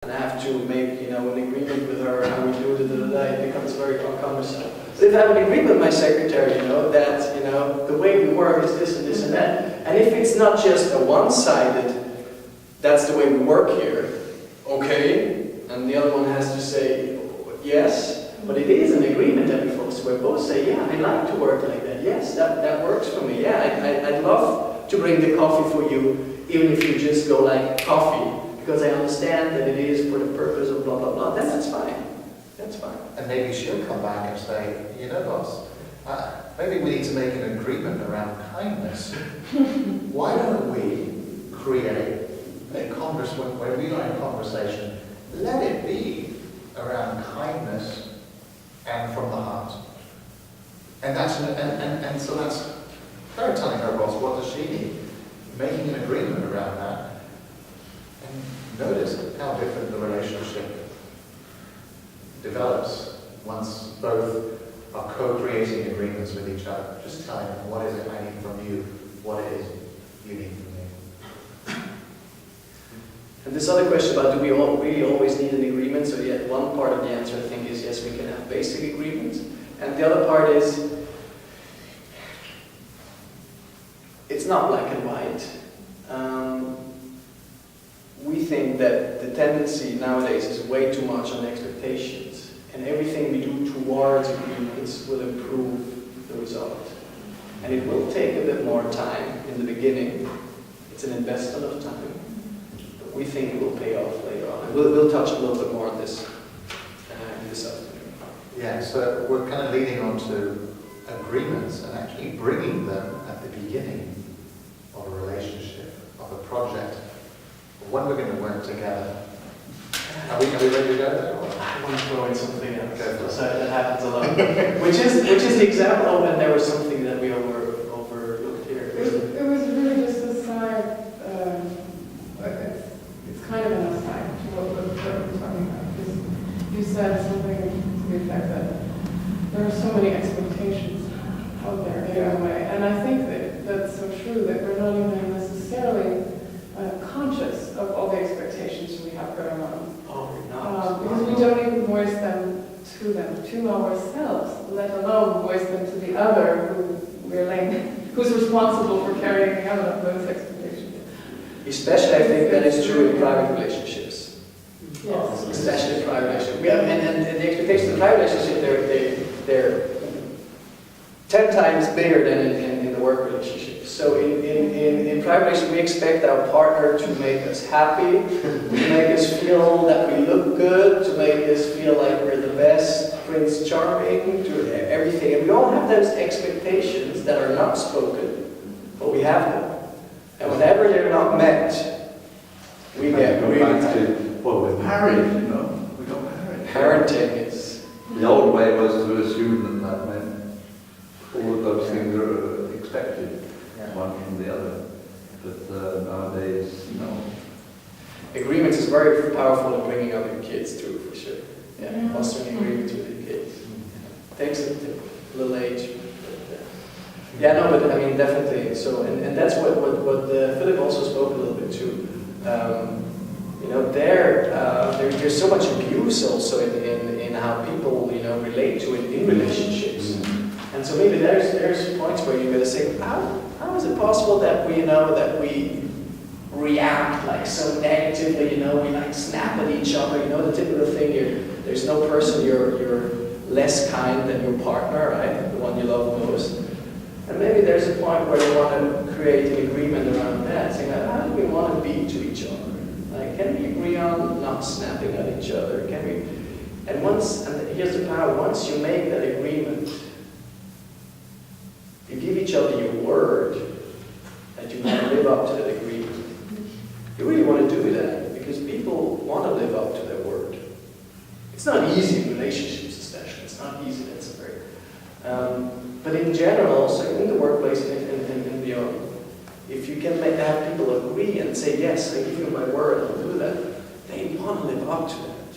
and I have to make, an agreement with her how we do it becomes very cumbersome. But if I have an agreement with my secretary, that, the way we work is this and this and that, and if it's not just a one-sided, that's the way we work here, okay, and the other one has to say yes, but it is an agreement that we follow, so we both say, yeah, I like to work like that, yes, that works for me, yeah, I'd love to bring the coffee for you, even if you just go like coffee, because I understand that it is for the purpose of blah, blah, blah, then that's fine. That's fine. And maybe she'll come back and say, boss, maybe we need to make an agreement around kindness. Why don't we create a conversation, where we are in conversation, let it be around kindness and from the heart. And that's and so that's her telling her boss what does she need, making an agreement around that. And notice how different the relationship develops once both are co-creating agreements with each other. Just telling them, what is it I need from you, what it is you need from me. And this other question about do we really always need an agreement? So yeah, one part of the answer I think is yes, we can have basic agreements. And the other part is, it's not black and white. We think that the tendency nowadays is way too much on expectations, and everything we do towards agreements will improve the result. And it will take a bit more time in the beginning. It's an investment of time, but we think it will pay off later on. And we'll touch a little bit more on this in this afternoon. Yeah, so we're kind of leading on to agreements and actually bringing them at the beginning of a relationship, of a project, when we're going to work together. Are we ready to go there? Or? I want to throw in something else. So that happens a lot. which is the example of when there was something that we overlooked here. It was really just a side, it's kind of an aside to what we're talking about. Because you said something to the effect that there are so many expectations out there in a way. And I think that that's so true, that we're not even necessarily conscious of all the expectations we have going on. Oh, we're not. Because we don't even voice them to ourselves, let alone voice them to the other who's responsible for carrying out those expectations. Especially, I think that is true in private relationships. Yes. Especially in private relationships. And the expectations of private relationship, they're 10 times bigger than in the work relationship. So in private relationships, we expect our partner to make us happy, to make us feel that we look good, to make us feel like we're the best Prince Charming, to everything. And we all have those expectations that are not spoken, but we have them. And whenever they're not met, we get really tired. Well, with marriage, we got married. Parenting is... The old way was to assume that meant all of those things are expected, one from the other. But nowadays, no. Agreements is very powerful in bringing up your kids too, for sure. Yeah, fostering agreements with your kids. Takes a little age. But, but I mean, definitely. So, and that's what Philip also spoke a little bit too. There's so much abuse also in how people relate to it in relationships. And so maybe there's points where you're going to say, how is it possible that we react like so negatively? We like snap at each other. The typical thing. There's no person you're less kind than your partner, right? The one you love most. And maybe there's a point where you want to create an agreement around that, saying, how do we want to be to each other? Like, can we agree on not snapping at each other? Can we? And here's the power. Once you make that agreement, you give each other your word that you want to live up to that agreement. You really want to do that because people want to live up to their word. It's not easy in relationships, especially. It's not easy. That's very. But in general, so in the workplace and beyond, if you can have people agree and say, yes, I give you my word, I'll do that, they want to live up to that.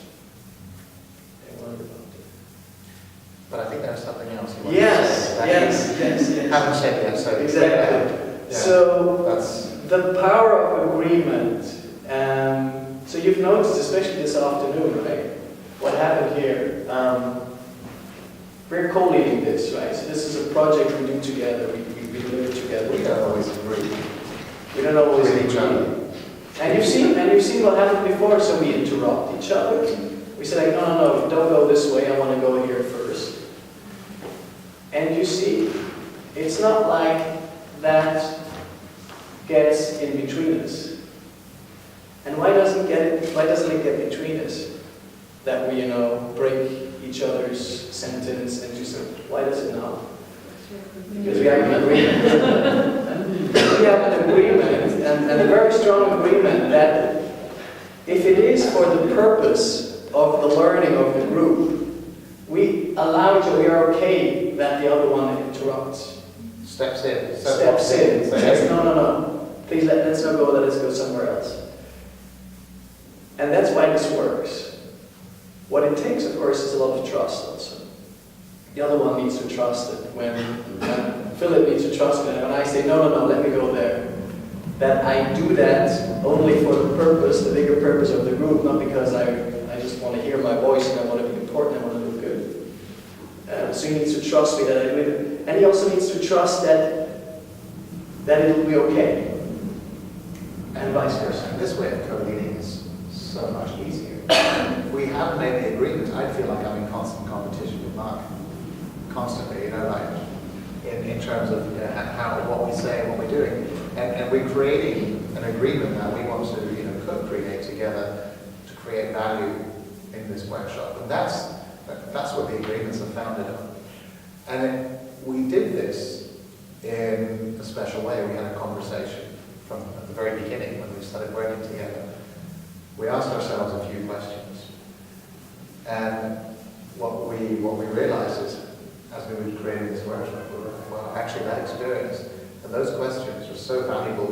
They want to live up to it. But I think there's something else you want to say. Yes. Haven't said yet, so exactly. Yeah. So That's the power of agreement So you've noticed, especially this afternoon, right? What happened here? We're co-leading this, right? So this is a project we do together. We deliver together. We don't always agree We don't always with each agree. other. And you've seen what happened before. So we interrupt each other. We say like, no, don't go this way. I want to go here first. And you see, it's not like that gets in between us. And why doesn't it get between us? That we, break each other's sentence and do so. Why does it not? Because we have an agreement. We have an agreement, and a very strong agreement, that if it is for the purpose of the learning of the group, we allow each other, we are okay that the other one interrupts. Steps in. Steps in. Says, no. Please let's not go, let us go somewhere else. And that's why this works. What it takes, of course, is a lot of trust also. The other one needs to trust it. When Philip needs to trust it, and when I say, no, let me go there, that I do that only for the purpose, the bigger purpose of the group, not because I just want to hear my voice and I want to be important, I want to look good. So he needs to trust me that I do it. And he also needs to trust that it will be okay. And vice versa. And this way of co-leading is so much easier. We have made the agreement. I feel like I'm in constant competition with Mark. Constantly, like in terms of what we say and what we're doing. And we're creating an agreement that we want to co-create together to create value in this workshop. And that's what the agreements are founded on. And we did this in a special way. We had a conversation from at the very beginning when we started working together. We asked ourselves a few questions. And what we realized is, as we were creating this workshop, we were like, well, actually that experience and those questions were so valuable.